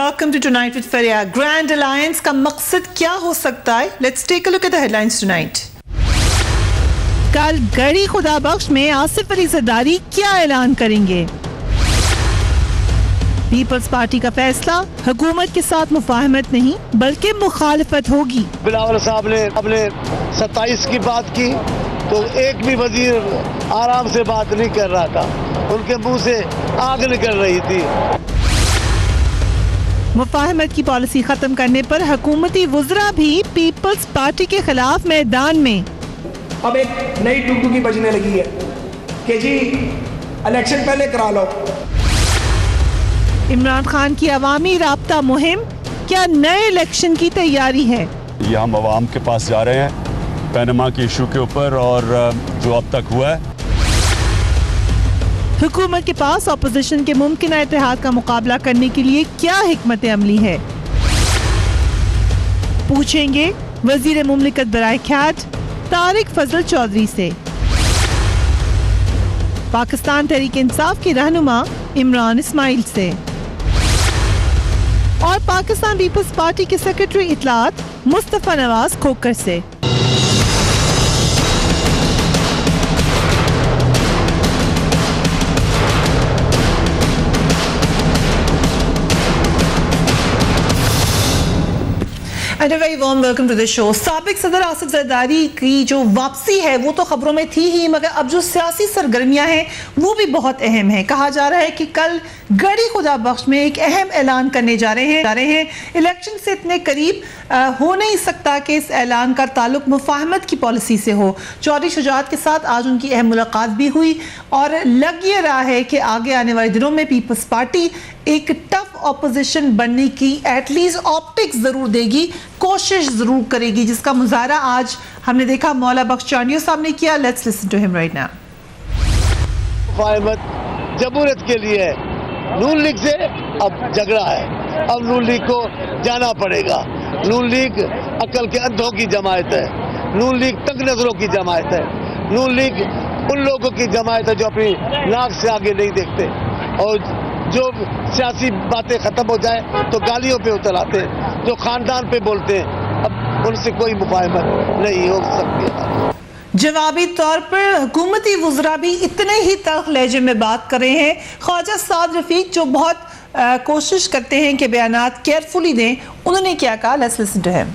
welcome to Tonight with Faria. Grand Alliance का मकसद क्या हो सकता है? Let's take a look at the headlines tonight. कल गढ़ी खुदा बख्श में आसिफ अली जरदारी क्या ऐलान करेंगे? पीपल्स पार्टी का फैसला, हुकूमत के साथ मुफाहमत नहीं बल्कि मुखालिफत होगी। बिलावल साहब ने अपने 27 की बात की तो एक भी वजीर आराम से बात नहीं कर रहा था, उनके मुंह से आग निकल रही थी। मुफाहमत की पॉलिसी खत्म करने पर हुकूमती वुज़रा भी पीपल्स पार्टी के खिलाफ मैदान में। अब एक नई डुगडुगी बजने लगी है कि जी इलेक्शन पहले करा लो। इमरान खान की अवामी राब्ता मुहिम, क्या नए इलेक्शन की तैयारी है? ये हम अवाम के पास जा रहे हैं पैनमा के इशू के ऊपर और जो अब तक हुआ है। हुकूमत के पास ऑपोजिशन के मुमकिन इत्तेहाद का मुकाबला करने के लिए क्या हिकमत अमली है? पूछेंगे वजीर मुमलिकत बराए ख्यात तारिक फजल चौधरी से। पाकिस्तान तहरीक इंसाफ की रहनुमा इमरान इस्माइल से और पाकिस्तान पीपल्स पार्टी के सेक्रेटरी इतलात मुस्तफा नवाज खोकर से। And a very warm welcome to the show. साबिक सदर आसिफ जरदारी की जो वापसी है वो तो खबरों में थी ही, मगर अब जो सियासी सरगर्मियां हैं वो भी बहुत अहम है। कहा जा रहा है कि कल गढ़ी खुदा बख्श में एक अहम ऐलान करने जा रहे हैं। इलेक्शन से इतने करीब हो नहीं सकता कि इस ऐलान का ताल्लुक मुफाहमत की पॉलिसी से हो। चौधरी शुजात के साथ आज उनकी अहम मुलाकात भी हुई और लग ये रहा है कि आगे आने वाले दिनों में पीपल्स पार्टी एक टफ ऑपोजिशन बनने की एटलीस्ट ऑप्टिक्स जरूर देगी, कोशिश जरूर करेगी, जिसका मुजाहरा आज हमने देखा मौला बख्श चांडियो साहब ने किया। Let's listen to him right now. मुफाहमत जमहूरियत के लिए है, नून लीग से अब झगड़ा है, अब नून लीग को जाना पड़ेगा। नून लीग अकल के अंधों की जमायत है, नून लीग तंग नजरों की जमायत है, नून लीग उन लोगों की जमायत है जो अपनी नाक से आगे नहीं देखते और जो सियासी बातें खत्म हो जाए तो गालियों पे उतर आते हैं, जो खानदान पे बोलते हैं। अब उनसे कोई मुफाहमत नहीं हो सकती है। जवाबी तौर पर हुकूमती वुज़रा भी इतने ही तल्ख लहजे में बात कर रहे हैं। ख्वाजा साद रफीक जो बहुत कोशिश करते हैं कि बयानात केयरफुली दें, उन्होंने क्या कहा? Let's listen to him.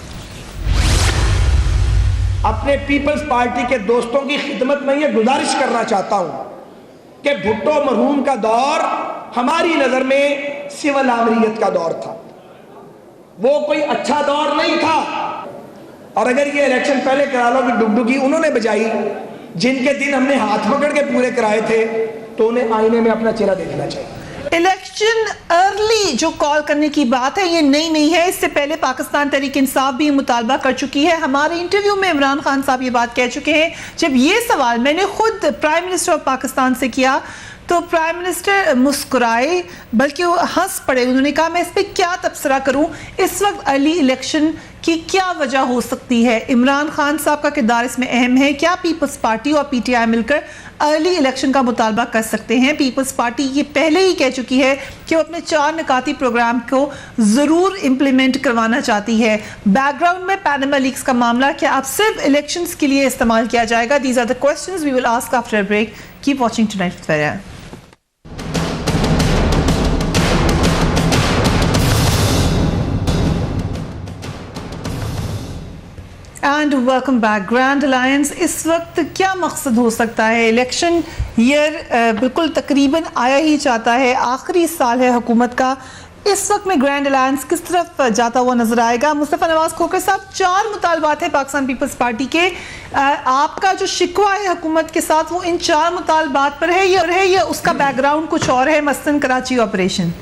अपने पीपल्स पार्टी के दोस्तों की खिदमत में ये गुजारिश करना चाहता हूं कि भुट्टो मरहूम का दौर हमारी नजर में सिविल आमरीत का दौर था, वो कोई अच्छा दौर नहीं था। और अगर ये इलेक्शन पहले करा लो कि डुगडुगी उन्होंने बजाई, जिनके दिन हमने हाथ पकड़ के पूरे कराए थे, तो उन्हें आईने में अपना चेहरा देखना चाहिए। इलेक्शन अर्ली जो कॉल करने की बात है ये नई नहीं है, इससे पहले पाकिस्तान तहरीक इंसाफ भी मुतालबा कर चुकी है। हमारे इंटरव्यू में इमरान खान साहब ये बात कह चुके हैं। जब ये सवाल मैंने खुद प्राइम मिनिस्टर ऑफ पाकिस्तान से किया तो प्राइम मिनिस्टर मुस्कुराए, बल्कि वो हंस पड़े। उन्होंने कहा मैं इस पर क्या तबसरा करूं, इस वक्त अर्ली इलेक्शन की क्या वजह हो सकती है? इमरान खान साहब का किरदार इसमें अहम है। क्या पीपल्स पार्टी और पीटीआई मिलकर अर्ली इलेक्शन का मुतालबा कर सकते हैं? पीपल्स पार्टी ये पहले ही कह चुकी है कि वो अपने 4 निकाती प्रोग्राम को ज़रूर इम्प्लीमेंट करवाना चाहती है। बैकग्राउंड में पैनामा लीक्स का मामला क्या अब सिर्फ इलेक्शंस के लिए इस्तेमाल किया जाएगा? These are the questions we will ask after a break. Keep watching tonight with Faria. And welcome back. Grand alliance इस वक्त क्या मकसद हो सकता है? इलेक्शन ईयर बिल्कुल तकरीबन आया ही चाहता है, आखिरी साल है हुकूमत का। इस वक्त में ग्रैंड अलायंस किस तरफ जाता हुआ नजर आएगा? मुस्तफा नवाज खोकर साहब, 4 मुतालबात है पाकिस्तान पीपल्स पार्टी के। आपका जो शिकवा है हुकूमत के साथ वो इन 4 मुतालबात पर है या उसका बैकग्राउंड कुछ और है, मसलन कराची ऑपरेशन?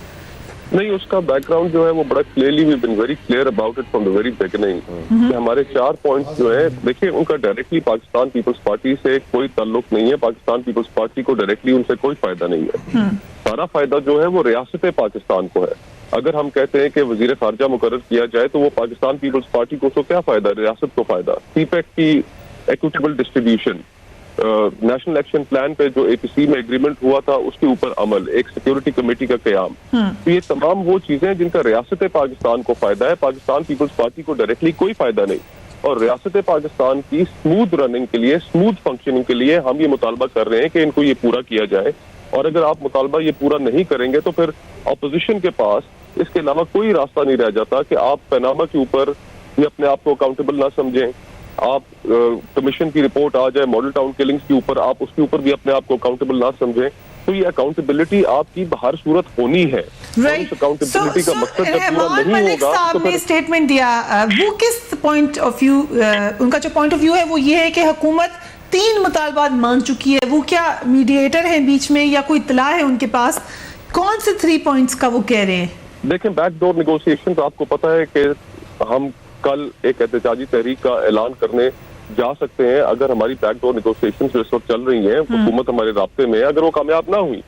नहीं, उसका बैकग्राउंड जो है वो बड़ा clearly we been very clear about it from the very beginning. हमारे 4 पॉइंट्स जो है, देखिए उनका डायरेक्टली पाकिस्तान पीपल्स पार्टी से कोई ताल्लुक नहीं है। पाकिस्तान पीपल्स पार्टी को डायरेक्टली उनसे कोई फायदा नहीं है। सारा फायदा जो है वो रियासत पाकिस्तान को है। अगर हम कहते हैं कि वजीर खारजा मुकर्रर किया जाए तो वो पाकिस्तान पीपल्स पार्टी को क्या फायदा, रियासत को फायदा। सीपैक की equitable distribution, national action plan पे जो APC में एग्रीमेंट हुआ था उसके ऊपर अमल, एक सिक्योरिटी कमेटी का क़याम, तो ये तमाम वो चीजें हैं जिनका रियासत पाकिस्तान को फायदा है, पाकिस्तान पीपल्स पार्टी को डायरेक्टली कोई फायदा नहीं। और रियासत पाकिस्तान की स्मूथ रनिंग के लिए, स्मूथ फंक्शनिंग के लिए हम ये मुतालबा कर रहे हैं कि इनको ये पूरा किया जाए। और अगर आप मुतालबा ये पूरा नहीं करेंगे तो फिर अपोजिशन के पास इसके अलावा कोई रास्ता नहीं रह जाता कि आप पनामा के ऊपर ये अपने आप को अकाउंटेबल ना समझें, आप कमीशन की रिपोर्ट आ जाए मॉडल टाउन किलिंग्स के ऊपर, आप उसके ऊपर भी अपने आप को अकाउंटेबल ना समझें। तो ये अकाउंटेबिलिटी आपकी हर सूरत होनी है। राइट, अकाउंटेबिलिटी का मकसद जब पूरा नहीं मलिक होगा साहब तो ने स्टेटमेंट दिया, वो किस पॉइंट ऑफ व्यू, उनका जो पॉइंट ऑफ व्यू है वो ये है कि हुकूमत 3 मुतालबात मान चुकी है। वो क्या मीडिएटर है बीच में या कोई इत्तला है उनके पास? कौन से 3 पॉइंट्स का वो कह रहे हैं? देखें, बैकडोर निगोशिएशन तो आपको पता है कि हम कल एक एहतजाजी तहरीक का ऐलान करने जा सकते हैं अगर हमारी बैकडोर निगोशिएशन जो इस वक्त चल रही हैं, हुकूमत हमारे राब्ते में, अगर वो कामयाब ना हुई।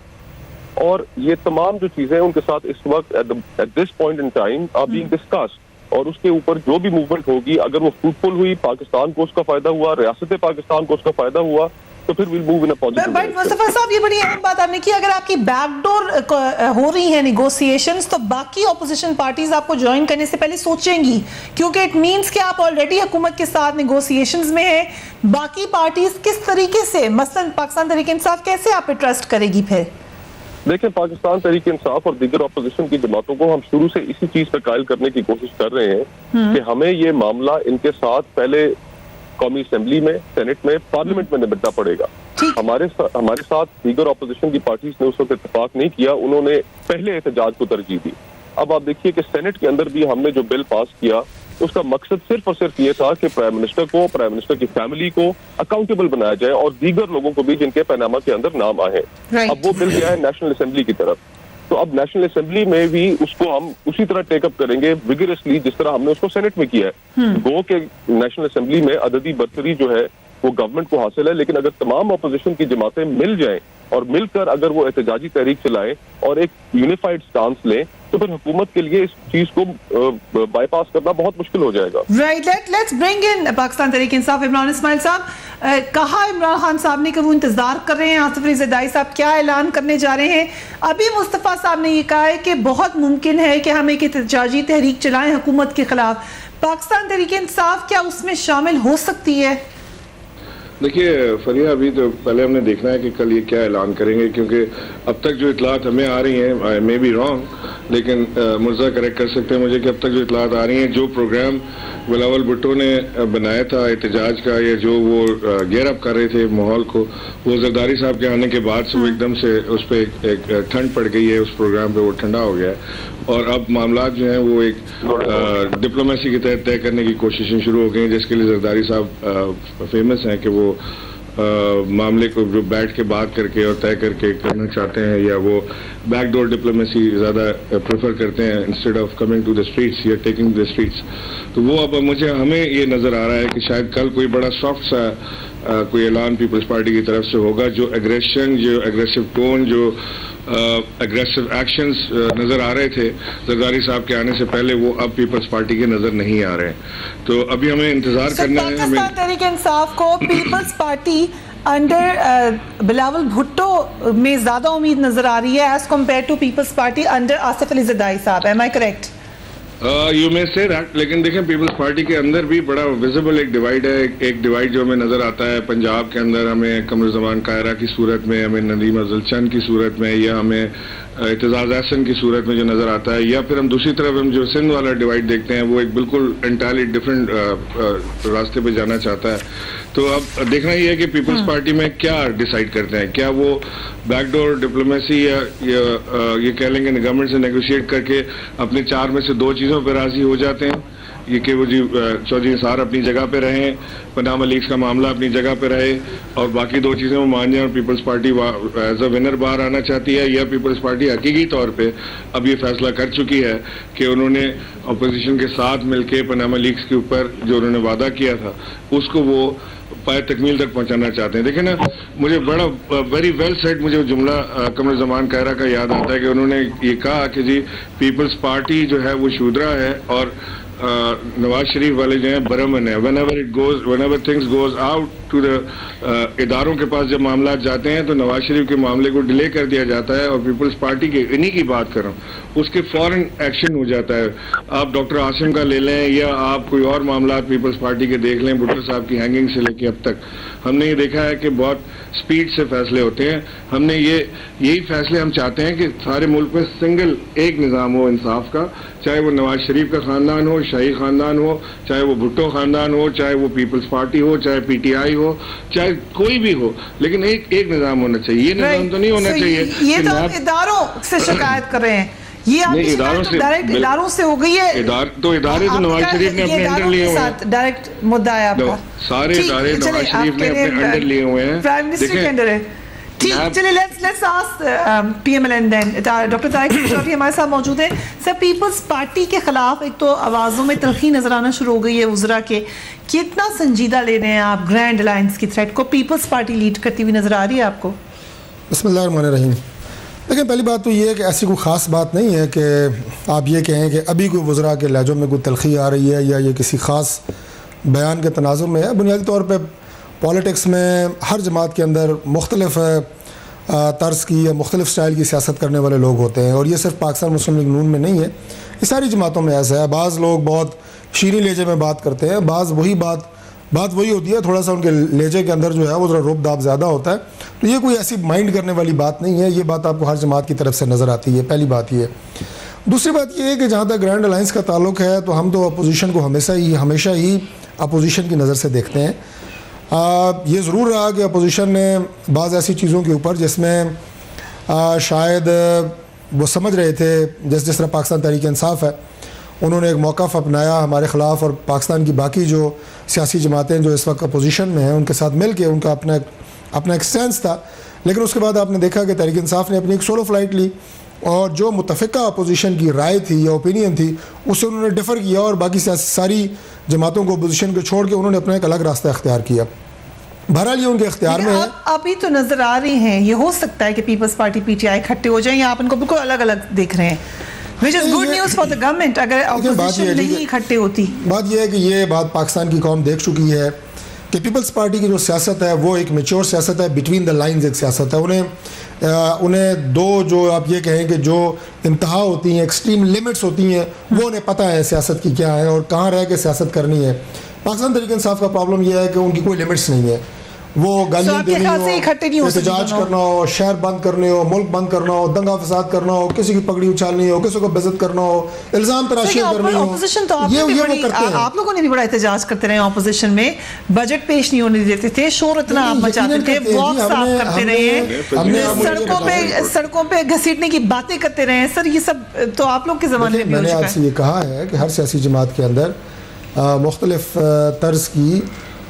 और ये तमाम जो चीजें उनके साथ इस वक्त at this point in time are being discussed, और उसके ऊपर जो भी मूवमेंट होगी अगर वो फ्रूटफुल हुई, पाकिस्तान को उसका फायदा हुआ, रियासत पाकिस्तान को उसका फायदा हुआ, तो फिर will move in a positive but Mustafa साहब, ये बड़ी अहम बात आपने की, अगर आपकी बैकडोर हो रही है निगोशिएशंस तो बाकी ऑपोजिशन पार्टीज आपको ज्वाइन करने से पहले सोचेंगी, क्योंकि इट मींस कि आप ऑलरेडी हुकूमत के साथ निगोशिएशंस में हैं। बाकी पार्टीज किस तरीके से, मसलन पाकिस्तान तहरीक इंसाफ कैसे आप पे ट्रस्ट करेगी? फिर देखें, पाकिस्तान तहरीक इंसाफ और दीगर अपोजिशन की जमातों को हम शुरू से इसी चीज पर कायल करने की कोशिश कर रहे हैं कि हमें ये मामला इनके साथ पहले कौमी असेंबली में, सेनेट में, पार्लियामेंट में निपटना पड़ेगा। हमारे साथ दीगर अपोजिशन की पार्टीज ने उस वक्त इत्तेफाक नहीं किया, उन्होंने पहले एहतजाज को तरजीह दी। अब आप देखिए कि सेनेट के अंदर भी हमने जो बिल पास किया उसका मकसद सिर्फ और सिर्फ ये था कि प्राइम मिनिस्टर को, प्राइम मिनिस्टर की फैमिली को अकाउंटेबल बनाया जाए और दीगर लोगों को भी जिनके पनामा के अंदर नाम आए। अब वो बिल गया है नेशनल असेंबली की तरफ, तो अब नेशनल असेंबली में भी उसको हम उसी तरह टेकअप करेंगे विगरसली जिस तरह हमने उसको सेनेट में किया है। गो के नेशनल असेंबली में अददी बरतरी जो है वो गवर्नमेंट को हासिल है, लेकिन अगर तमाम अपोजिशन की जमातें मिल जाएं और मिलकर अगर वो एहतजाजी तहरीक चलाएं और एक यूनिफाइड स्टांस लें तो फिर हुकूमत के लिए इस चीज को बाईपास करना बहुत मुश्किल हो जाएगा। Right, let's bring in Pakistan Tehreek Insaf Imran Ismail साहब। कहा इमरान खान साहब ने कि वो इंतजार कर रहे हैं आसिफ अली ज़रदारी साहब क्या ऐलान करने जा रहे हैं। अभी मुस्तफ़ा साहब ने ये कहा है कि बहुत मुमकिन है कि हम एक एहतजाजी तहरीक चलाएं हुकूमत के खिलाफ। पाकिस्तान तहरीक इंसाफ क्या उसमें शामिल हो सकती है? देखिए फरिया, अभी तो पहले हमने देखना है कि कल ये क्या ऐलान करेंगे, क्योंकि अब तक जो इतलात हमें आ रही हैं, आई मे बी रॉन्ग, लेकिन मुर्जा करेक्ट कर सकते हैं मुझे, कि अब तक जो इतलात आ रही हैं, जो प्रोग्राम बिलावल भुट्टो ने बनाया था एहतजाज का, या जो वो गेयर अप कर रहे थे माहौल को, वो जरदारी साहब के आने के बाद से वो एकदम से उस पर एक ठंड पड़ गई है, उस प्रोग्राम पे वो ठंडा हो गया है। और अब मामला जो हैं वो एक डिप्लोमेसी के तहत तय करने की कोशिशें शुरू हो गई हैं, जिसके लिए जरदारी साहब फेमस हैं कि वो मामले को जो बैठ के बात करके और तय करके करना चाहते हैं, या वो बैकडोर डिप्लोमेसी ज़्यादा प्रेफर करते हैं instead of coming to the streets या टेकिंग द स्ट्रीट्स। तो वो अब हमें ये नज़र आ रहा है कि शायद कल कोई बड़ा सॉफ्ट सा कोई ऐलान पीपल्स पार्टी की तरफ से होगा। जो एग्रेशन, जो एग्रेसिव टोन, जो एग्रेसिव एक्शंस नज़र आ रहे थे जरदारी साहब के आने से पहले, वो अब पीपल्स पार्टी के नज़र नहीं आ रहे हैं। तो अभी हमें इंतजार करना है। पाकिस्तान तहरीक इंसाफ को peoples party under Bilawal Bhutto में ज्यादा उम्मीद नजर आ रही है as compared to peoples party under Asif Ali Zardari साहब। Am I correct? You may say that, लेकिन देखें पीपल्स पार्टी के अंदर भी बड़ा विजिबल एक डिवाइड है। एक डिवाइड जो हमें नजर आता है पंजाब के अंदर, हमें कमरुज़्ज़मान कायरा की सूरत में, हमें नदीम अफजल चंद की सूरत में, या हमें एतजाज अहसन की सूरत में जो नजर आता है, या फिर हम दूसरी तरफ हम जो सिंध वाला डिवाइड देखते हैं वो एक बिल्कुल एंटायरली डिफरेंट रास्ते पे जाना चाहता है। तो अब देखना ही है कि पीपल्स पार्टी में क्या डिसाइड करते हैं। क्या वो बैकडोर डिप्लोमेसी या ये कह लेंगे गवर्नमेंट से नेगोशिएट करके अपने 4 में से 2 चीज़ों पर राजी हो जाते हैं, ये कि वो जी चौधरी निसार अपनी जगह पे रहें, पनामा लीग्स का मामला अपनी जगह पे रहे, और बाकी 2 चीज़ें वो मान जाए और People's Party as a winner बाहर आना चाहती है, या पीपल्स पार्टी हकीकी तौर पे अब ये फैसला कर चुकी है कि उन्होंने अपोजिशन के साथ मिलके पनामा लीग्स के ऊपर जो उन्होंने वादा किया था उसको वो पाए तकमील तक पहुंचाना चाहते हैं। देखिए ना, मुझे बड़ा वेरी वेल सेड मुझे जुमला कमरुज़्ज़मान कायरा का याद आता है कि उन्होंने ये कहा कि जी पीपल्स पार्टी जो है वो शूद्रा है और नवाज शरीफ वाले जो हैं बरमन है, whenever things goes out to the इदारों के पास जब मामला जाते हैं तो नवाज शरीफ के मामले को डिले कर दिया जाता है और पीपल्स पार्टी के इन्हीं की बात कर रहा हूँ उसके फौरन एक्शन हो जाता है। आप डॉक्टर आसिम का ले लें या आप कोई और मामला पीपल्स पार्टी के देख लें, भुट्टो साहब की हैंगिंग से लेके अब तक हमने ये देखा है कि बहुत स्पीड से फैसले होते हैं। हमने यही फैसले हम चाहते हैं कि सारे मुल्क में सिंगल एक निज़ाम हो इंसाफ का, चाहे वो नवाज शरीफ का खानदान हो, शाही खानदान हो, चाहे वो भुट्टो खानदान हो, चाहे वो पीपल्स पार्टी हो, चाहे पीटीआई हो, चाहे कोई भी हो, लेकिन एक निज़ाम होना चाहिए। ये निज़ाम तो नहीं होना चाहिए। ये तो आप इदारों से शिकायत कर रहे हैं, ये आपकी शिकायत तो डायरेक्ट इदारों से हो गई है। इदारे तो नवाज शरीफ ने अपने अंडर लिए हुए हैं, डायरेक्ट मुद्दा है आपका। सारे इदारे नवाज शरीफ ने अपने अंडर लिए हुए हैं, प्राइम मिनिस्टर के अंडर है। ठीक, चलिए let's ask PML then doctor Tariq Chaudhry हमारे साथ मौजूद हैं। सर, पीपल्स पार्टी के खिलाफ एक तो आवाज़ों में तलखी नजर आना शुरू हो गई है वज़रा के, कितना संजीदा ले रहे हैं आप ग्रैंड अलायंस की थ्रेट को? पीपल्स पार्टी लीड करती हुई नजर आ रही है आपको? बिस्मिल्लाहिर्रहमानिर्रहीम। लेकिन पहली बात तो ये है कि ऐसी कोई ख़ास बात नहीं है कि आप ये कहें कि अभी कोई वज़रा के लहजों में कोई तलखी आ रही है या ये किसी ख़ास बयान के तनाज़ुर में है। बुनियादी तौर पर पॉलिटिक्स में हर जमात के अंदर मुख्तलिफ तर्ज़ की या मुख्तलिफ स्टाइल की सियासत करने वाले लोग होते हैं और ये सिर्फ पाकिस्तान मुस्लिम लीग नून में नहीं है, ये सारी जमातों में ऐसा है। बाज़ लोग बहुत शीरी लहजे में बात करते हैं, बाज़ बात वही होती है, थोड़ा सा उनके लहजे के अंदर जो है वो ज़रा रुब दाब ज़्यादा होता है। तो ये कोई ऐसी माइंड करने वाली बात नहीं है, ये बात आपको हर जमात की तरफ से नज़र आती है। पहली बात ये। दूसरी बात ये है कि जहाँ तक ग्रैंड अलायंस का ताल्लुक है तो हम तो अपोजिशन को हमेशा ही अपोजिशन की नज़र से देखते हैं। ये ज़रूर रहा कि अपोजिशन ने बाज़ ऐसी चीज़ों के ऊपर जिसमें शायद वो समझ रहे थे, जिस तरह पाकिस्तान तहरीक इंसाफ है, उन्होंने एक मौक़िफ़ अपनाया हमारे ख़िलाफ़ और पाकिस्तान की बाकी जो सियासी जमातें जो इस वक्त अपोजिशन में हैं उनके साथ मिल के उनका अपना एक स्टैंड था। लेकिन उसके बाद आपने देखा कि तहरीक इंसाफ ने अपनी एक सोलो फ्लाइट ली और जो मुतफ़िका अपोजिशन की राय थी या ओपिनियन थी उससे उन्होंने डिफ़र किया और बाकी सारी जमातों को अपोजिशन को छोड़ के उन्होंने अपना एक अलग रास्ता इख्तियार किया। बहरहाल ये उनके इख्तियार में है। अभी तो नजर आ रही हैं, ये हो सकता है कि पीपल्स पार्टी पीटीआई इकट्ठे हो जाएं या आप इनको बिल्कुल अलग अलग देख रहे हैं, which is good news for the government अगर अपोजिशन नहीं इकट्ठे होती। बात यह है कि ये बात पाकिस्तान की कौम देख चुकी है कि पीपल्स पार्टी की जो सियासत है वो एक मैच्योर सियासत है, बिटवीन द लाइंस एक सियासत है। उन्हें दो जो आप ये कहें कि जो इंतहा होती हैं, एक्सट्रीम लिमिट्स होती हैं, वो उन्हें पता है सियासत की क्या है और कहाँ रह के सियासत करनी है। पाकिस्तान तहरीक इंसाफ का प्रॉब्लम यह है कि उनकी कोई लिमिट्स नहीं है। वो गालियाँ देनी हो, एहतजाज करना हो, शहर बंद करने हो, मुल्क बंद करना हो, दंगा फसाद करना हो, किसी की पगड़ी उछालनी हो, किसी को बेइज्जत करना हो, इल्ज़ाम तराशियां करनी हो, ये वो करते हैं। आप लोगों ने भी बड़ा एहतजाज करते रहे ऑपोजिशन में, बजट पेश नहीं होने देते थे, शोर इतना आप मचाते थे, वॉक साफ करते रहे, सड़कों पे घसीटने की बातें करते रहे। सर, ये सब तो आप लोग के ज़माने में भी हो चुका है। मैंने आपसे ये कहा है कि हर सियासी जमात के अंदर मुख्तलिफ तर्ज की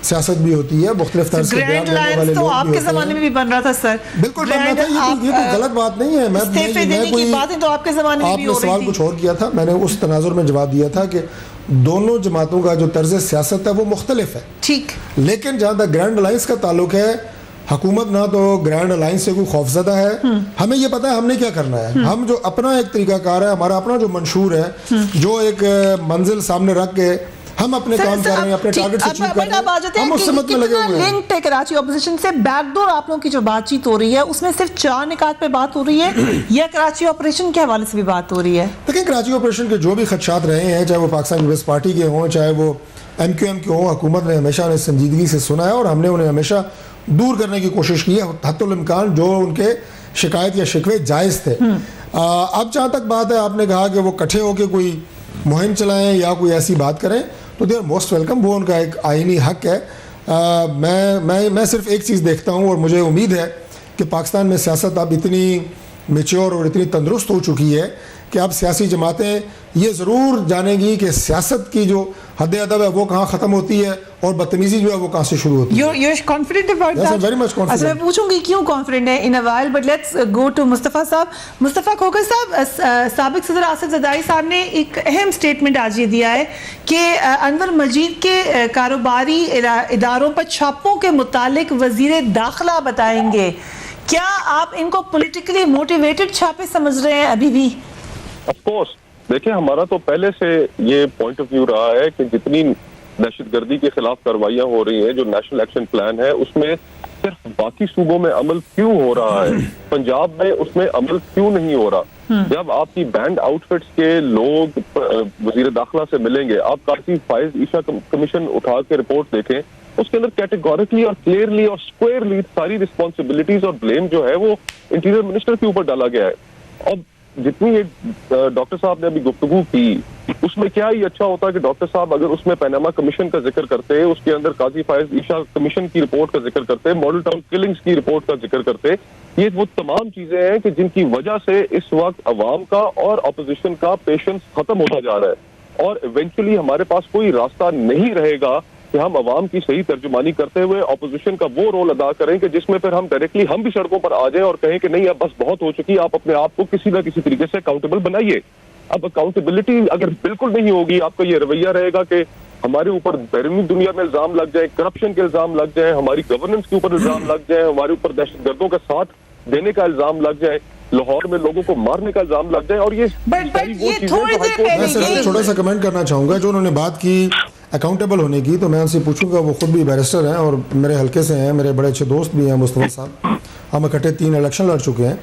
सियासत भी होती है, मुख्तलिफ तरह से ग्रैंड अलायंस तो आपके ज़माने में भी बन रहा था सर। बिल्कुल बन रहा था, ये कोई गलत बात नहीं है। बातें तो आपके ज़माने में भी हो रही थी। सवाल कुछ और किया था, मैंने उस तनाजुर में जवाब दिया था कि दोनों जमातों का जो तर्ज सियासत है वो मुख्तलिफ है, ठीक। लेकिन जहाँ तक ग्रैंड अलायंस का ताल्लुक है, हुकूमत ना तो ग्रैंड अलायंस से कोई खौफजदा है, हमें ये पता है हमने क्या करना है। हम जो अपना एक तरीकाकार है, हमारा अपना जो मंशूर है, जो एक मंजिल सामने रख के हम अपने काम कर रहे हैं, अपने टारगेट से अचीव कर रहे हैं, हम उस समझ में लगे हुए हैं। लिंक्ड है कराची ऑपोजिशन से, बैकडोर आप लोगों की जो बातचीत हो रही है उसमें सिर्फ 4 निकात पे बात हो रही है या कराची ऑपरेशन के हवाले से भी बात हो रही है? देखिए, कराची ऑपरेशन के जो भी खदशात रहे हैं, चाहे वो पाकिस्तान पीपल्स पार्टी के हों, चाहे वो MQM के हों, हुकूमत ने हमेशा उन्हें संजीदगी से सुना है और हमने उन्हें हमेशा दूर करने की कोशिश की है हद्दुल इम्कान जो उनके शिकायत या शिकवे जायज़ थे। अब जहाँ तक बात है, आपने कहा कि वो इकट्ठे होकर कोई मुहिम चलाएं या कोई ऐसी बात करें, तो दे आर मोस्ट वेलकम, वो उनका एक आईनी हक है। मैं सिर्फ एक चीज़ देखता हूँ और मुझे उम्मीद है कि पाकिस्तान में सियासत अब इतनी मैच्योर और इतनी तंदुरुस्त हो चुकी है कि अब सियासी जमातें ये ज़रूर जानेंगी कि सियासत की जो हद अदब है वो कहाँ ख़त्म होती है और बदतमीज़ी जो है वो कहाँ से शुरू होती है। You're confident about that? Very much confident. अच्छा, मैं पूछूंगी क्यों कॉन्फिडेंट है in a while, but let's go to Mustafa साहब। मुस्तफ़ा खोखर साहब, साबिक सदर आसिफ ज़रदारी साहब ने एक अहम स्टेटमेंट आज ये दिया है कि अनवर मजीद के कारोबारी इदारों पर छापों के मुतालिक वज़ीर दाखिला बताएंगे। क्या आप इनको पॉलिटिकली मोटिवेटेड छापे समझ रहे हैं अभी भी? Of course. देखिए, हमारा तो पहले से ये पॉइंट ऑफ व्यू रहा है कि जितनी दहशतगर्दी के खिलाफ कार्रवाइयां हो रही हैं, जो नेशनल एक्शन प्लान है, उसमें सिर्फ बाकी सूबों में अमल क्यों हो रहा है, पंजाब में उसमें अमल क्यों नहीं हो रहा। जब आपकी बैंड आउटफिट्स के लोग वजीर दाखिला से मिलेंगे, आप काजी फायज ईशा कमीशन उठा के रिपोर्ट देखें, उसके अंदर कैटेगोरिकली और क्लियरली और स्क्वायरली सारी रिस्पॉन्सिबिलिटीज और ब्लेम जो है वो इंटीरियर मिनिस्टर के ऊपर डाला गया है। अब जितनी ये डॉक्टर साहब ने अभी गुफ्तगू की, उसमें क्या ही अच्छा होता है कि डॉक्टर साहब अगर उसमें पैनामा कमीशन का जिक्र करते, उसके अंदर काजी फायज ईशा कमीशन की रिपोर्ट का जिक्र करते, मॉडल टाउन किलिंग्स की रिपोर्ट का जिक्र करते। ये वो तमाम चीजें हैं कि जिनकी वजह से इस वक्त अवाम का और अपोजिशन का पेशेंस खत्म होता जा रहा है, और इवेंचुअली हमारे पास कोई रास्ता नहीं रहेगा कि हम अवाम की सही तर्जुमानी करते हुए अपोजिशन का वो रोल अदा करें कि जिसमें फिर हम डायरेक्टली हम भी सड़कों पर आ जाएं और कहें कि नहीं, अब बस बहुत हो चुकी, आप अपने आप को किसी ना किसी तरीके से अकाउंटेबल बनाइए। अब अकाउंटेबिलिटी अगर बिल्कुल नहीं होगी, आपका ये रवैया रहेगा कि हमारे ऊपर बैरूनी दुनिया में इल्जाम लग जाए, करप्शन के इल्जाम लग जाए, हमारी गवर्नेंस के ऊपर इल्जाम लग जाए, हमारे ऊपर दहशतगर्दों का साथ देने का इल्जाम लग जाए, लाहौर में लोगों को मारने का इल्जाम लग जाए, और ये सारी वो चीजें। मैं सिर्फ छोटा सा कमेंट करना चाहूँगा, जो उन्होंने बात की अकाउंटेबल होने की, तो मैं उनसे पूछूंगा, वो खुद भी बैरिस्टर हैं और मेरे हल्के से हैं, मेरे बड़े अच्छे दोस्त भी हैं मुस्तफा साहब, हम इकट्ठे 3 इलेक्शन लड़ चुके हैं।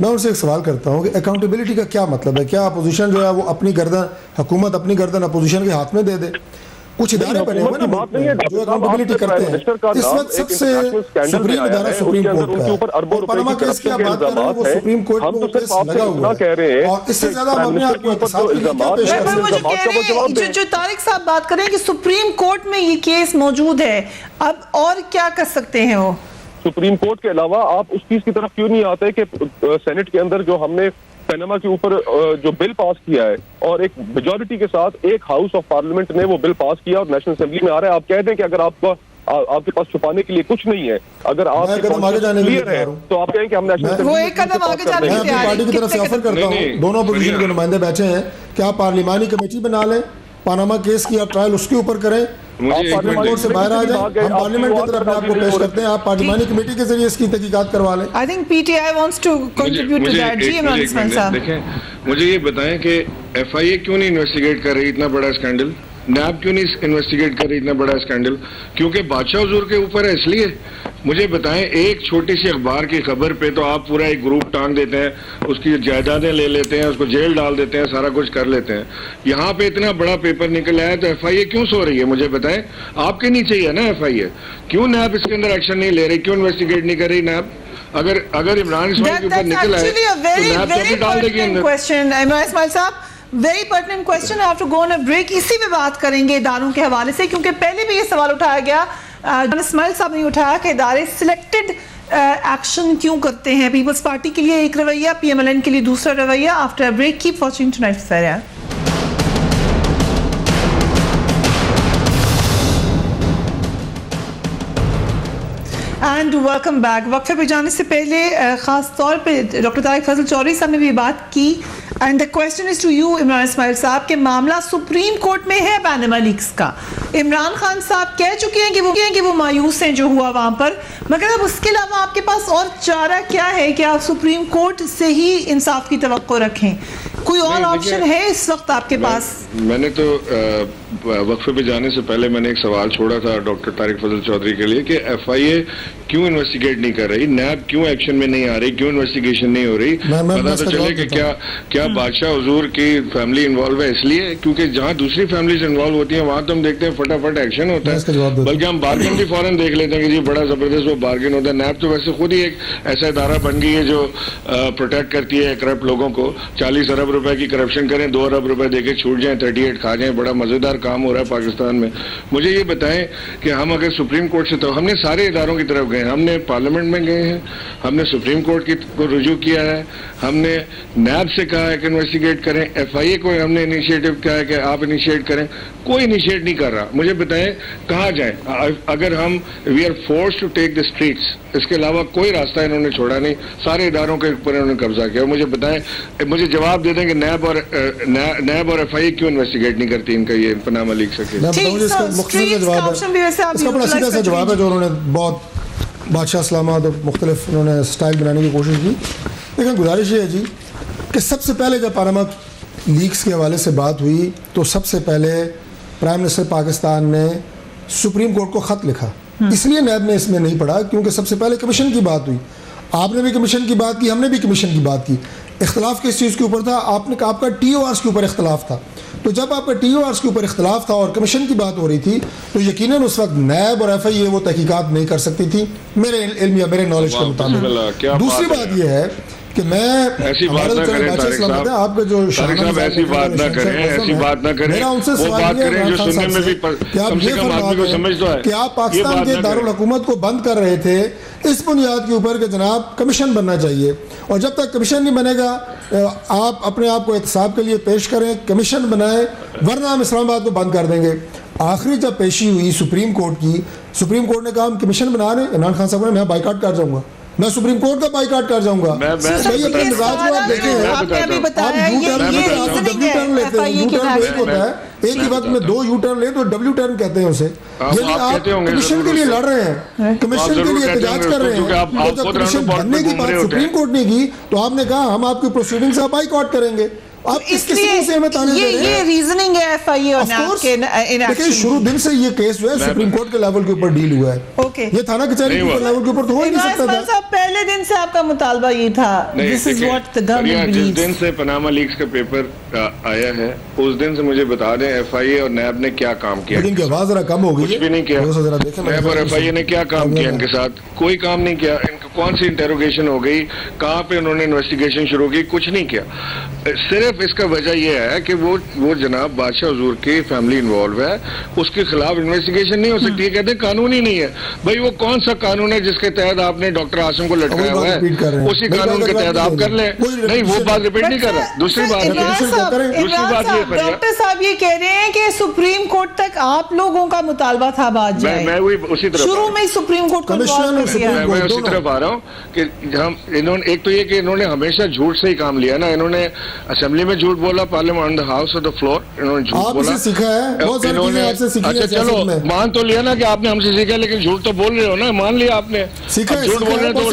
मैं उनसे एक सवाल करता हूँ कि अकाउंटेबिलिटी का क्या मतलब है? क्या अपोजिशन जो है वो अपनी गर्दन, हुकूमत अपनी गर्दन अपोजिशन के हाथ में दे दे? कुछ इदारे बने हुए ना जो अकाउंटेबिलिटी करते हैं। इस वक्त सबसे सुप्रीम इदारा सुप्रीम कोर्ट का है। पनामा केस की आप बात कर रहे हैं, वो सुप्रीम कोर्ट में वो केस लगा हुआ है, और इससे ज्यादा हम अपने आप को एहतसाब के लिए क्या पेश कर सकते हैं? जो तारिक साहब बात कर रहे हैं कि सुप्रीम कोर्ट में ये केस मौजूद है, अब और क्या कर सकते हैं वो? सुप्रीम कोर्ट के अलावा आप उस चीज की तरफ क्यों नहीं आते कि सेनेट के अंदर जो हमने पैनामा के ऊपर जो बिल पास किया है, और एक मेजॉरिटी के साथ एक हाउस ऑफ पार्लियामेंट ने वो बिल पास किया और नेशनल असेंबली में आ रहा है। आप कह दें कि अगर आपके पास छुपाने के लिए कुछ नहीं है, अगर आप क्लियर है, तो आप कहें कि हम नेशनल वो एक कदम आगे जाने की तैयारी पार्टी की तरफ से ऑफर करता हूँ, दोनों अपोजिशन के नुमाइंदे बैठे हैं कि आप पार्लिमानी कमेटी बना लें, पनामा केस की आप ट्रायल उसके ऊपर करें, पार्लियामेंट से बाहर आ जाए, हम पार्लियामेंट की तरफ आपको पेश करते हैं, आप पार्लिमानी कमेटी के जरिए इसकी तहकीकात करवा लें। I think PTI wants to contribute to that. जी इमरान इस्माइल साहब, देखें, मुझे ये बताएं कि एफआईए क्यों नहीं इन्वेस्टिगेट कर रही इतना बड़ा स्कैंडल? नैब क्यों नहीं इन्वेस्टिगेट कर रही इतना बड़ा स्कैंडल? क्योंकि बादशाह हुजूर के ऊपर है, इसलिए? मुझे बताएं, एक छोटी सी अखबार की खबर पे तो आप पूरा एक ग्रुप टांग देते हैं, उसकी जायदादें ले लेते हैं, उसको जेल डाल देते हैं, सारा कुछ कर लेते हैं। यहाँ पे इतना बड़ा पेपर निकल आया, तो एफआईए क्यों सो रही है? मुझे बताएं, आपके नीचे ही है ना एफआईए, क्यों नैब इसके अंदर एक्शन नहीं ले रही? क्यों इन्वेस्टिगेट नहीं कर रही नैब? अगर इमरान इस्माइल के ऊपर निकल आए तो नैब तो अभी डाल देगी अंदर। Imran Ismail sahab, very pertinent question, I have to go on a break. इसी पे बात करेंगे इदारों के हवाले से, क्योंकि पहले भी ये सवाल उठाया गया, इस्माइल साहब ने उठाया कि इदारे सिलेक्टेड एक्शन क्यों करते हैं? पीपल्स पार्टी के लिए एक रवैया, पीएमएलएन के लिए दूसरा रवैया। After break, keep watching tonight fair. And welcome back. वक्फे पे जाने से पहले खास तौर पे डॉक्टर तारिक फजल चौधरी साहब ने भी बात की, and the question is to you Imran Ismail sahab, के मामला सुप्रीम कोर्ट में है पैनामा लीक्स का। इमरान खान साहब कह चुके हैं कि वो मायूस हैं जो हुआ वहां पर, मगर अब उसके अलावा आपके पास और चारा क्या है कि आप सुप्रीम कोर्ट से ही इंसाफ की तवक्को रखें? कोई और ऑप्शन है इस वक्त आपके पास? मैंने तो वक्फे पे जाने से पहले मैंने एक सवाल छोड़ा था डॉक्टर तारिक फजल चौधरी के लिए कि एफआईए क्यों इन्वेस्टिगेट नहीं कर रही, नैब क्यों एक्शन में नहीं आ रही, क्यों इन्वेस्टिगेशन नहीं हो रही? पता तो चले कि क्या बादशाह हुजूर की फैमिली इन्वॉल्व है, इसलिए क्योंकि जहाँ दूसरी फैमिलीज इन्वॉल्व होती हैं वहां तो हम देखते हैं फटाफट एक्शन होता है, बल्कि हम बार्गेन भी फौरन देख लेते हैं कि जी बड़ा जबरदस्त वो बार्गेन होता है। नैब तो वैसे खुद ही एक ऐसा इदारा बन गई है जो प्रोटेक्ट करती है करप्ट लोगों को। 40 अरब रुपए की करप्शन करें, 2 अरब रुपए देके छूट जाएं, 38 खा जाएं, बड़ा मजेदार काम हो रहा है पाकिस्तान में। मुझे ये बताएं कि हम अगर सुप्रीम कोर्ट से, तो हमने सारे इदारों की तरफ गए, हमने पार्लियामेंट में गए हैं, हमने सुप्रीम कोर्ट को रुजू किया है, हमने नैब से कहा है कि इन्वेस्टिगेट करें, एफआईए को हमने इनिशिएटिव किया है कि आप इनिशिएट करें, कोई इनिशिएट नहीं कर रहा। मुझे बताएं कहाँ जाएं? अगर हम we are forced to take the streets, इसके अलावा कोई रास्ता इन्होंने छोड़ा नहीं, सारे इदारों के ऊपर इन्होंने कब्जा किया। मुझे बताएं, मुझे जवाब दे दें कि नैब और एफआईए क्यों इन्वेस्टिगेट नहीं करती इनका ये पनामा लीक से? इसका मुख्तलिफ जवाब है जो उन्होंने बहुत बादशाह इस्लामाबाद और मुख्तलिफ उन्होंने स्टाइल बनाने की कोशिश की। लेकिन गुजारिश ये है जी कि सबसे पहले जब पनामा लीक्स के हवाले से बात हुई तो सबसे पहले प्राइम मिनिस्टर पाकिस्तान ने सुप्रीम कोर्ट को ख़त लिखा। इसलिए नैब ने इसमें नहीं पढ़ा क्योंकि सबसे पहले कमीशन की बात हुई, आपने भी कमीशन की बात की, हमने भी कमीशन की बात की। इख्तलाफ किस चीज़ के ऊपर था? आपका TORs के ऊपर इख्तलाफ था। तो जब आपका TORs के ऊपर इख्तलाफ था और कमीशन की बात हो रही थी तो यकीनन उस वक्त नैब और FIA वो तहकीकात नहीं कर सकती थी मेरे इल्म या मेरे नॉलेज के मुताबिक। दूसरी बात यह है कि मैं ऐसी बात ना करें तारिक साहब, आपका जो साहब ऐसी बात ना करें, ऐसी बात ना करें, वो बात करें जो सुनने में भी कम से कम आदमी को समझ तो है कि आप पाकिस्तान के दारुल हुकूमत को बंद कर रहे थे इस बुनियाद के ऊपर कि जनाब कमीशन बनना चाहिए, और जब तक कमीशन नहीं बनेगा आप अपने आप को एहतसाब के लिए पेश करें, कमीशन बनाएं, वरना हम इस्लामाबाद को बंद कर देंगे। आखिरी जब पेशी हुई सुप्रीम कोर्ट की, सुप्रीम कोर्ट ने कहा हम कमीशन बना रहे हैं, इमरान खान साहब ने मैं बाइकाट कर जाऊंगा, मैं सुप्रीम कोर्ट का बाइकाट कर जाऊंगा। आपने अभी बताया एक ही वक्त में 2 यू टर्न ले तो W टर्न कहते हैं उसे। यदि आप कमीशन के लिए लड़ रहे हैं, कमीशन के लिए एहतजाज कर रहे हैं, तो जब कमीशन बनने की बात सुप्रीम कोर्ट ने की तो आपने कहा हम आपकी प्रोसीडिंग से बाइकॉट करेंगे। अब ये रीजनिंग है FIA और नैब के देखिए शुरू दिन से ये केस जो है सुप्रीम कोर्ट के लेवल के ऊपर डील हुआ है। ओके, ये थाना कचहरी के लेवल के ऊपर तो हो ही नहीं सकता था। पहले दिन से आपका मुतालबा ये था, this is what the government believes. जिस दिन से पनामा लीक्स का पेपर आया है उस दिन से मुझे बता दें FIA और नैब ने क्या काम किया। इनकी आवाज जरा कम हो गई, कुछ भी नहीं किया। नैब और FIA ने क्या काम किया इनके साथ? कोई काम नहीं किया। इनको कौन सी इंटेरोगेशन हो गई, कहाँ पे उन्होंने इन्वेस्टिगेशन शुरू की? कुछ नहीं किया। सिर्फ इसका वजह यह है कि वो जनाब बादशाह हुजूर की फैमिली इन्वॉल्व है, उसके खिलाफ इन्वेस्टिगेशन नहीं हो सकती है। कहते हैं कानून ही नहीं है। भाई वो कौन सा कानून है जिसके तहत आपने डॉक्टर आसिम को लटकाया हुआ है? उसी कानून के तहत आप कर लें। नहीं, वो बात रिपीट नहीं कर रहा। दूसरी बात ये डॉक्टर साहब ये कह रहे हैं कि सुप्रीम कोर्ट तक आप लोगों का मुतालबा था बात जाए। मैं वही उसी तरफ शुरू में सुप्रीम कोर्ट को मैं उसी तरफ आ रहा हूँ कि हम इन्होंने एक तो ये कि इन्होंने हमेशा झूठ से ही काम लिया ना। इन्होंने असेंबली में झूठ बोला, parliament house of the floor इन्होंने झूठ बोला। सीखा है बहुत सारी चीजें आपसे सीखी है। अच्छा चलो मान तो लिया ना कि आपने हमसे सीखा, लेकिन झूठ तो बोल रहे हो ना, मान लिया आपने। झूठ बोल रहे हैं तो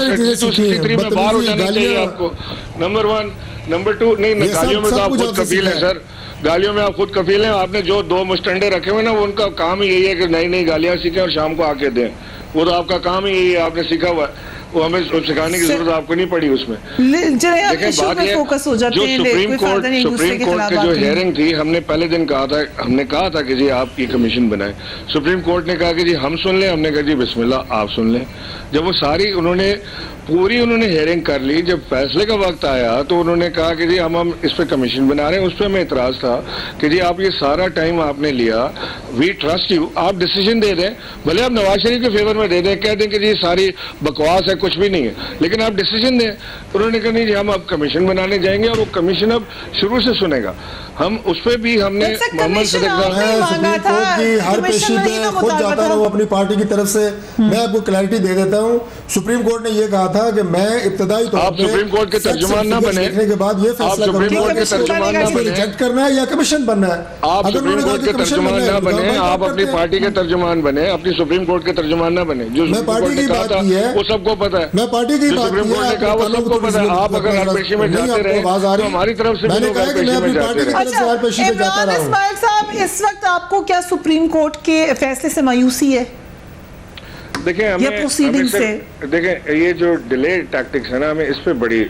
63 में बाहर हो जाना चाहिए आपको, नंबर 1। नंबर 2, नहीं गालियों में तो आप खुद कफील है सर, गालियों में आप खुद कफील हैं। आपने जो 2 मुस्टंडे रखे हुए ना, वो उनका काम ही यही है कि नई नई गालियां सीखें और शाम को आके दें। वो तो आपका काम ही यही है, आपने सीखा हुआ है, वो हमें सिखाने की जरूरत आपको नहीं पड़ी उसमें। देखिए बात ये जो सुप्रीम कोर्ट की जो हियरिंग थी, हमने पहले दिन कहा था कि जी आप ये कमीशन बनाएं। सुप्रीम कोर्ट ने कहा कि जी हम सुन लें, हमने कहा जी बिस्मिल्लाह आप सुन लें। जब वो सारी उन्होंने हियरिंग कर ली, जब फैसले का वक्त आया तो उन्होंने कहा कि जी हम इस पर कमीशन बना रहे हैं। उस पर हमें इतराज था कि जी आप ये सारा टाइम आपने लिया, वी ट्रस्ट यू, आप डिसीजन दे दें, भले आप नवाज शरीफ के फेवर में दे दें, कह दें कि जी सारी बकवास है, कुछ भी नहीं है, लेकिन आप डिसीजन दें। उन्होंने कहा नहीं जी हम अब कमीशन बनाने जाएंगे और वो कमीशन अब शुरू से सुनेगा। हम उस पर भी हमने मोहम्मद सदक सुप्रीम कोर्ट की हर पेशी पे खुद जाता रहा हूँ अपनी पार्टी की तरफ से। मैं आपको क्लैरिटी दे देता हूँ, सुप्रीम कोर्ट ने यह कहा था कि मैं इब्तदाई तौर पे सुप्रीम कोर्ट के तर्जुमान ना बने, देखने के बाद ये फैसला रिजेक्ट करना है या कमीशन बनना है। आप सुप्रीम कोर्ट के तर्जुमान ना बने, आप अपनी पार्टी के तर्जुमान बने, अपनी सुप्रीम कोर्ट के तर्जुमान ना बने। जो मैं पार्टी की बात की है वो सबको पता है, मैं पार्टी की बात सुप्रीम कोर्ट ने कहा वो सबको पता है। आप अगर हर पेशी में जाते रहे तो हमारी तरफ से मैंने कहा कि मैं अपनी पार्टी की तरफ से हर पेशी में जाता रहा हूं। इस्माइल साहब, इस वक्त आपको क्या सुप्रीम कोर्ट के फैसले से मायूसी है? देखें हमें देखें ये जो डिले टैक्टिक्स है ना, हमें इस पे बड़ी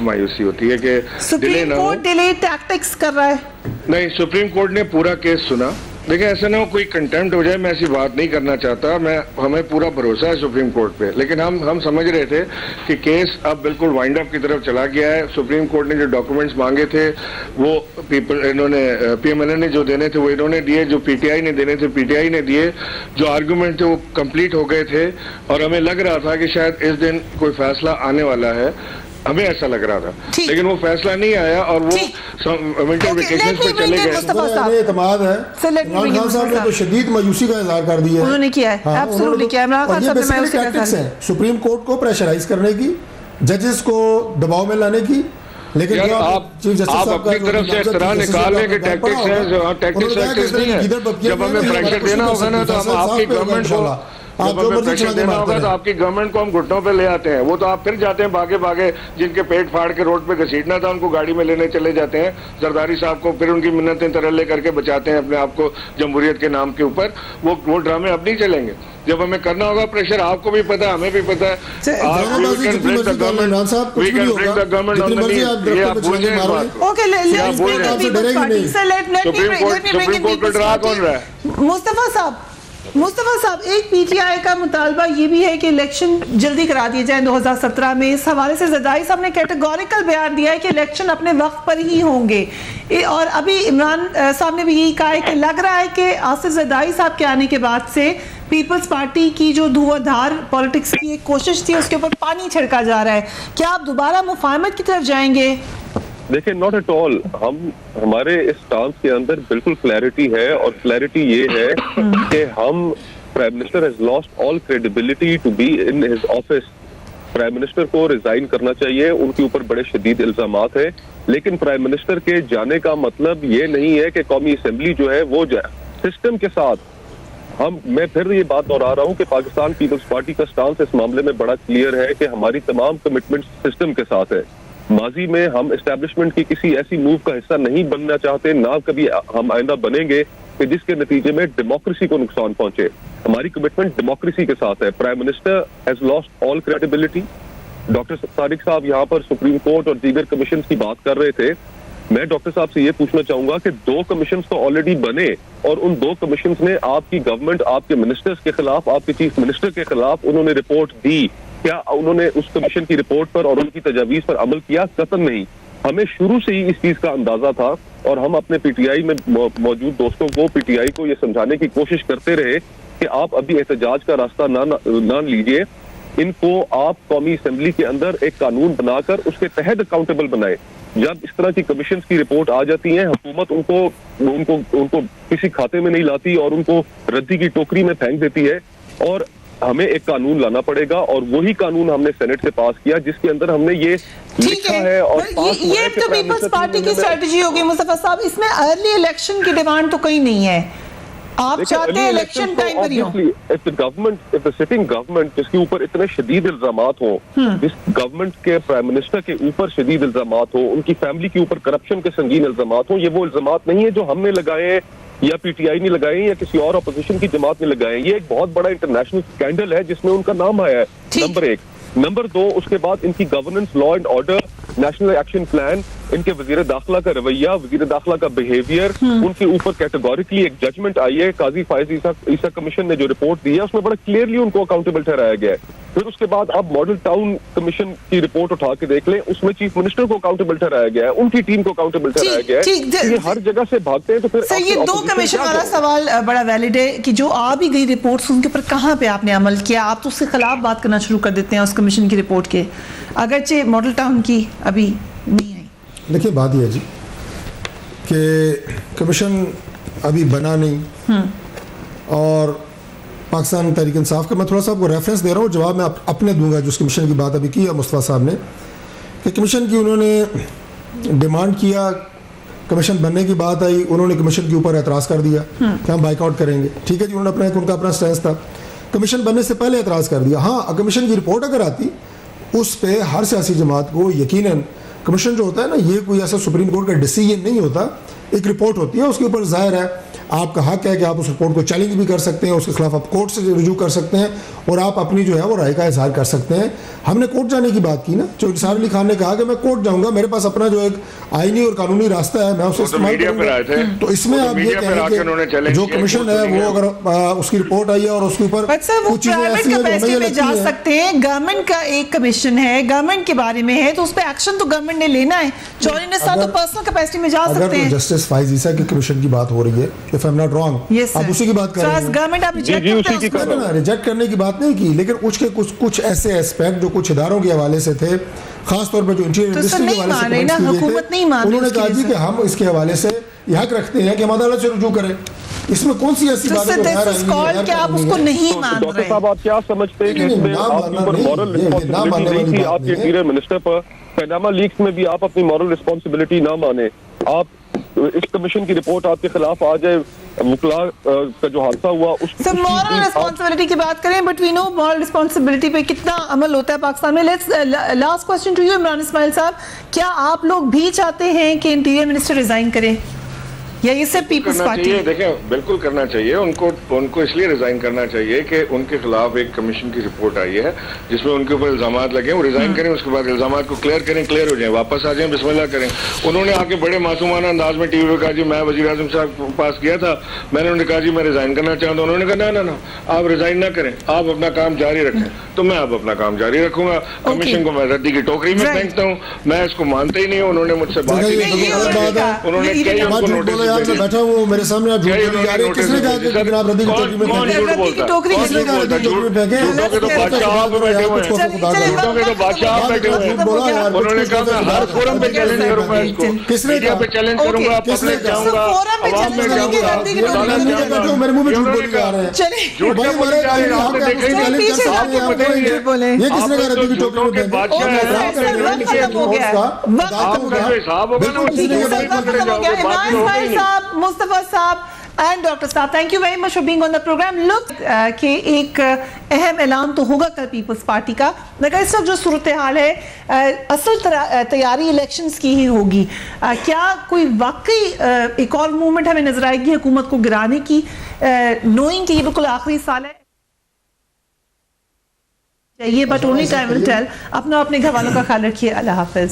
मायूसी होती है कि सुप्रीम कोर्ट डिले टैक्टिक्स कर रहा है। नहीं, सुप्रीम कोर्ट ने पूरा केस सुना। देखिए ऐसा ना हो कोई कंटेम्प्ट हो जाए, मैं ऐसी बात नहीं करना चाहता। हमें पूरा भरोसा है सुप्रीम कोर्ट पे, लेकिन हम समझ रहे थे कि केस अब बिल्कुल वाइंड अप की तरफ चला गया है। सुप्रीम कोर्ट ने जो डॉक्यूमेंट्स मांगे थे वो इन्होंने PMLN ने जो देने थे वो इन्होंने दिए, जो PTI ने देने थे PTI ने दिए, जो आर्गूमेंट थे वो कंप्लीट हो गए थे और हमें लग रहा था कि शायद इस दिन कोई फैसला आने वाला है, हमें ऐसा लग रहा था, लेकिन वो फैसला नहीं आया और वो विंटर वेकेशन पे चले गए। एतमाद है इमरान खान साहब ने तो शदीद मायूसी का इजहार कर दिया है। उन्होंने किया है, एब्सोल्युटली किया है। इमरान खान साहब ने मायूसी का इजहार किया है। सुप्रीम कोर्ट को प्रेशराइज करने की, जजेस को दबाव में लाने की, लेकिन आप अपनी तरफ से इतना निकालने के टैक्टिक्स हैं, टैक्टिक्स नहीं है। जब हमें प्रेशर देना होगा ना तो हम आपकी गवर्नमेंट को आप जो मर्जी प्रेशर देना होगा तो आपकी गवर्नमेंट को हम घुटनों पे ले आते हैं। वो तो आप फिर जाते हैं भागे भागे, जिनके पेट फाड़ के रोड पे घसीटना था उनको गाड़ी में लेने चले जाते हैं। जरदारी साहब को फिर उनकी मिन्नतें तरले करके बचाते हैं अपने आप को जमहूरियत के नाम के ऊपर। वो ड्रामे अब नहीं चलेंगे। जब हमें करना होगा प्रेशर, आपको भी पता है, हमें भी पता है। मुस्तफा साहब, एक पीटीआई का मुतालबा ये भी है कि इलेक्शन जल्दी करा दिए जाए 2017 में। इस हवाले से जरदारी साहब ने कैटेगोरिकल बयान दिया है कि इलेक्शन अपने वक्त पर ही होंगे। और अभी इमरान साहब ने भी यही कहा है कि लग रहा है कि आसिफ जरदारी साहब के आने के बाद से पीपल्स पार्टी की जो धुआंधार पॉलिटिक्स की एक कोशिश थी उसके ऊपर पानी छिड़का जा रहा है। क्या आप दोबारा मुफाहमत की तरफ जाएंगे? देखिए, नॉट एट ऑल। हमारे इस स्टांस के अंदर बिल्कुल क्लैरिटी है, और क्लैरिटी ये है कि हम prime minister has lost all credibility to be in his office. Prime minister को रिजाइन करना चाहिए, उनके ऊपर बड़े शदीद इल्जामात है। लेकिन प्राइम मिनिस्टर के जाने का मतलब ये नहीं है कि कौमी असेंबली जो है वो जाए। सिस्टम के साथ मैं फिर ये बात दोहरा रहा हूँ कि पाकिस्तान पीपल्स पार्टी का स्टांस इस मामले में बड़ा क्लियर है कि हमारी तमाम कमिटमेंट सिस्टम के साथ है। माजी में हम एस्टैब्लिशमेंट की किसी ऐसी मूव का हिस्सा नहीं बनना चाहते, ना कभी हम आइंदा बनेंगे कि जिसके नतीजे में डेमोक्रेसी को नुकसान पहुंचे। हमारी कमिटमेंट डेमोक्रेसी के साथ है। Prime minister has lost all credibility. Doctor Tariq साहब यहाँ पर सुप्रीम कोर्ट और दीगर कमीशन की बात कर रहे थे। मैं डॉक्टर साहब से ये पूछना चाहूंगा कि 2 कमीशन तो ऑलरेडी बने, और उन 2 कमीशन ने आपकी गवर्नमेंट, आपके मिनिस्टर्स के खिलाफ, आपके चीफ मिनिस्टर के खिलाफ उन्होंने रिपोर्ट दी। क्या उन्होंने उस कमीशन की रिपोर्ट पर और उनकी तजावीज पर अमल किया? कतई नहीं। हमें शुरू से ही इस चीज का अंदाजा था, और हम अपने पीटीआई में मौजूद दोस्तों को, पीटीआई को ये समझाने की कोशिश करते रहे कि आप अभी एहतजाज का रास्ता ना लीजिए। इनको आप कौमी असेंबली के अंदर एक कानून बनाकर उसके तहत अकाउंटेबल बनाए। जब इस तरह की कमीशन की रिपोर्ट आ जाती है, हुकूमत उनको किसी खाते में नहीं लाती और उनको रद्दी की टोकरी में फेंक देती है, और हमें एक कानून लाना पड़ेगा। और वही कानून हमने सेनेट से पास किया, जिसके अंदर हमने ये लिखा है और ये तो पीपल्स पार्टी की स्ट्रेटजी होगी। मुस्तफा साहब, इसमें अर्ली इलेक्शन की डिमांड तो कहीं नहीं है। आप चाहते हैं इलेक्शन टाइम पर ही हो। इफ द सिटिंग गवर्नमेंट जिसके ऊपर इतने शदीद इल्जामात हो, जिस गवर्नमेंट के प्राइम मिनिस्टर के ऊपर शदीद इल्जामात हो, उनकी फैमिली के ऊपर करप्शन के संगीन इल्जामात हो, ये वो इल्जामात नहीं है जो हमने लगाए या पीटीआई ने लगाए या किसी और अपोजिशन की जमात ने लगाए। ये एक बहुत बड़ा इंटरनेशनल स्कैंडल है जिसमें उनका नाम आया है, नंबर 1। नंबर 2, उसके बाद इनकी governance, law and order, national action plan, इनके वजीर दाखिला का रवैया, वजीर दाखिला का बिहेवियर, उनके ऊपर कैटेगोरिकली एक जजमेंट आई है। काजी फायज ईसा कमीशन ने जो रिपोर्ट दी है उसमें बड़ा क्लियरली उनको अकाउंटेबल ठहराया गया है। फिर उसके बाद आप मॉडल टाउन कमीशन की रिपोर्ट उठा के देख लें, उसमें चीफ मिनिस्टर को अकाउंटेबल ठहराया गया है, उनकी टीम को अकाउंटेबल ठहराया गया है। ये हर जगह से भागते हैं। तो फिर ये 2 कमीशन वाला सवाल बड़ा वैलिड है कि जो आ भी गई रिपोर्ट्स, उनके ऊपर कहाँ पे आपने अमल किया? आप तो उसके खिलाफ बात करना शुरू कर देते हैं उस कमीशन की रिपोर्ट के, अगरचे मॉडल टाउन की अभी नहीं आई। देखिए, बात यह है जी कि कमीशन अभी बना नहीं, और पाकिस्तान तहरीक इंसाफ का मैं थोड़ा सा आपको रेफरेंस दे रहा हूँ, जवाब मैं अपने दूंगा। जो उस कमीशन की बात अभी की है मुस्तफा साहब ने, कि कमीशन की उन्होंने डिमांड किया, कमीशन बनने की बात आई, उन्होंने कमीशन के ऊपर एतराज़ कर दिया कि हम बाइकआउट करेंगे। ठीक है जी, उन्होंने उनका अपना स्टैंस था। कमीशन बनने से पहले एतराज़ कर दिया। हाँ, कमीशन की रिपोर्ट अगर आती, उस पर हर सियासी जमात को यकीनन, कमीशन जो होता है ना, ये कोई ऐसा सुप्रीम कोर्ट का डिसीजन नहीं होता, एक रिपोर्ट होती है। उसके ऊपर जाहिर है आपका हक है कि आप उस रिपोर्ट को चैलेंज भी कर सकते हैं, उसके खिलाफ आप कोर्ट से रुजू कर सकते हैं, और आप अपनी जो है वो राय का इजहार कर सकते हैं। हमने कोर्ट जाने की बात की ना, जो निसार अली खान ने कहा कि मैं कोर्ट जाऊंगा, मेरे पास अपना जो एक आईनी और कानूनी रास्ता है, मैं उसे इस्तेमाल करूंगा। तो इसमें आप ये कहें कि जो कमीशन है वो अगर उसकी रिपोर्ट आई है और उसके ऊपर कुछ चीजें ऐसी हैं जा सकते हैं, गवर्नमेंट का एक कमीशन है, गवर्नमेंट के बारे में है, तो उस पर एक्शन तो गवर्नमेंट ने लेना है। चौधरी तो पर्सनल कैपेसिटी में जा सकते हैं। जस्टिस फायज ईसा की कमीशन की बात हो रही है, if I am not wrong, आप उसी की बात कर रहे हैं। गवर्नमेंट आप रिजेक्ट करने की बात नहीं की, लेकिन उसके कुछ ऐसे एस्पेक्ट जो कुछ इदारों के हवाले से थे, खासतौर पर जो इंटीरियर मिनिस्ट्री के हवाले से हुकूमत नहीं मान रही, उन्होंने कहा जी कि हम इसके हवाले से हक रखते हैं कि हम अदालत से रुजू करें। इसमें कौन सी ऐसी बात है कि आप उसको नहीं मान रहे? डॉक्टर साहब, आप क्या समझते हैं कि इसमें आपके ऊपर मॉरल रिस्पांसिबिलिटी नहीं थी आपके इंटीरियर मिनिस्टर पर? पैनामा लीक्स में भी आप अपनी मॉरल रिस्पांसिबिलिटी ना माने, आप इस कमीशन की रिपोर्ट आपके खिलाफ आ जाए, वकला का जो हादसा हुआ उसकी सर मॉरल रिस्पांसिबिलिटी की बात करें, but we know moral responsibility पे कितना अमल होता है पाकिस्तान में। Let's last question to you Imran Ismail sahab, क्या आप लोग भी चाहते हैं कि इंटीरियर मिनिस्टर रिजाइन करें या ये सिर्फ पीपल्स पार्टी? देखें, बिल्कुल करना चाहिए उनको इसलिए रिजाइन करना चाहिए कि उनके खिलाफ एक कमीशन की रिपोर्ट आई है जिसमें उनके ऊपर इल्जाम लगे, वो रिजाइन करें, उसके बाद इल्जाम को क्लियर करें, क्लियर हो जाए, वापस आ जाए, बिस्मिल्लाह करें। उन्होंने आके बड़े मासूमाना अंदाज में टीवी पे कहा जी मैं वजीर आजम साहब के पास गया था, मैंने उन्हें कहा जी मैं रिजाइन करना चाहता हूं, उन्होंने कहा ना आप रिजाइन ना करें, आप अपना काम जारी रखें। तो मैं अब अपना काम जारी रखूंगा। कमीशन को मैं रद्दी की टोकरी में फेंकता हूँ, मैं इसको मानता ही नहीं हूँ। उन्होंने मुझसे बात ही नहीं की, उन्होंने कई उनको नोटिस बैठा हूँ मेरे सामने आप झूठ बोल जा रहे हैं। किसने कहा कि जनाब रद्दी की टोकरी में फेंके? किसने कहा रद्दी की टोकरी में फेंके? झूठों के तो बादशाह आप बैठे हुए हैं, झूठों के तो बादशाह आप बैठे हुए हैं। उन्होंने कहा मैं हर फोरम पे चैलेंज करूंगा इसको, किसने मीडिया पे चैलेंज करूंगा, पब्लिक जाऊंगा, अवाम में जाऊंगा। मेरे मुंह में झूठ बोल जा रहे हैं। झूठ क्या बोले जा रहे हैं? आपने देखा ही नहीं, आपको पता ही नहीं। ये किसने कहा रद्दी की टोकरी में फेंके? आपका जो हिसाब होगा ना Mustafa sahab and doctor sahab, thank you very much for being on the program. Look कि एक अहम ऐलान तो होगा कल पीपल्स पार्टी का, मगर इस वक्त जो सूरत हाल है असल तैयारी इलेक्शंस की ही होगी। क्या कोई वाकई एक और मूवमेंट हमें नजर आएगी हुकूमत को गिराने की, नोइंग कि ये बिल्कुल आखिरी साल है चाहिए, but only time will tell. अपने घर वालों का ख्याल रखिए। अल्लाह हाफिज।